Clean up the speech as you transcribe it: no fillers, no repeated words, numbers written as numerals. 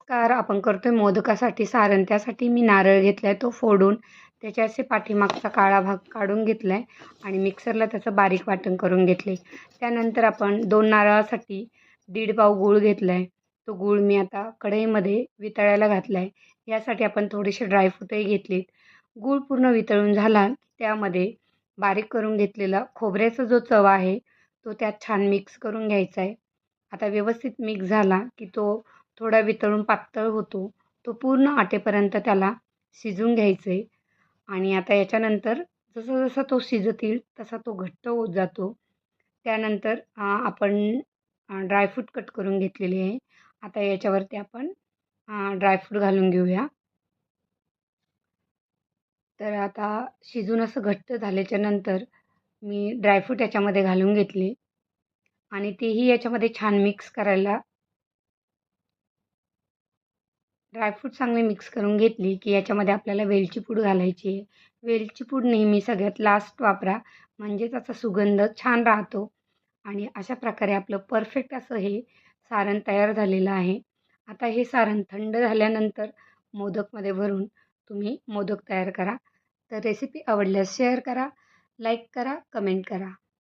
नमस्कार. आपण करतोय मोदकासाठी सारण. त्यासाठी मी नारळ घेतलाय तो फोडून त्याचे असे पाठीमागचा काळा भाग काढून घेतलाय आणि मिक्सरला त्याचं बारीक वाटण करून घेतले. त्यानंतर आपण 2 नारळासाठी 1.5 पाव गूळ घेतलाय. तो गूळ मी आता कढईमध्ये वितळायला घातलाय. यासाठी आपण थोडेसे ड्रायफ्रूटही घेतलीत. गूळ पूर्ण वितळून झाला त्यामध्ये बारीक करून घेतलेला खोबऱ्याचा जो चवा आहे तो त्यात छान मिक्स करून घ्यायचा आहे. आता व्यवस्थित मिक्स झाला की तो थोडा वितळून पातळ होतो. तो पूर्ण आटेपर्यंत त्याला शिजवून घ्यायचं आहे आणि आता याच्यानंतर जसा तो शिजतील तसा तो घट्ट होत जातो. त्यानंतर आपण ड्रायफ्रूट कट करून घेतलेले आहे. आता याच्यावरती आपण ड्रायफ्रूट घालून घेऊया. तर आता शिजून असं घट्ट झाल्याच्या नंतर मी ड्रायफ्रूट याच्यामध्ये घालून घेतले आणि तेही याच्यामध्ये छान मिक्स करायला ड्रायफ्रूट चांगले मिक्स करून घेतली की याच्यामध्ये आपल्याला वेलची पूड घालायची आहे. वेलची पूड नेहमी सगळ्यात लास्ट वापरा, म्हणजे त्याचा सुगंध छान राहतो आणि अशा प्रकारे आपलं परफेक्ट असं हे सारण तयार झालेलं आहे. आता हे सारण थंड झाल्यानंतर मोदकमध्ये भरून तुम्ही मोदक तयार करा. तर रेसिपी आवडल्यास शेअर करा, लाईक करा, कमेंट करा.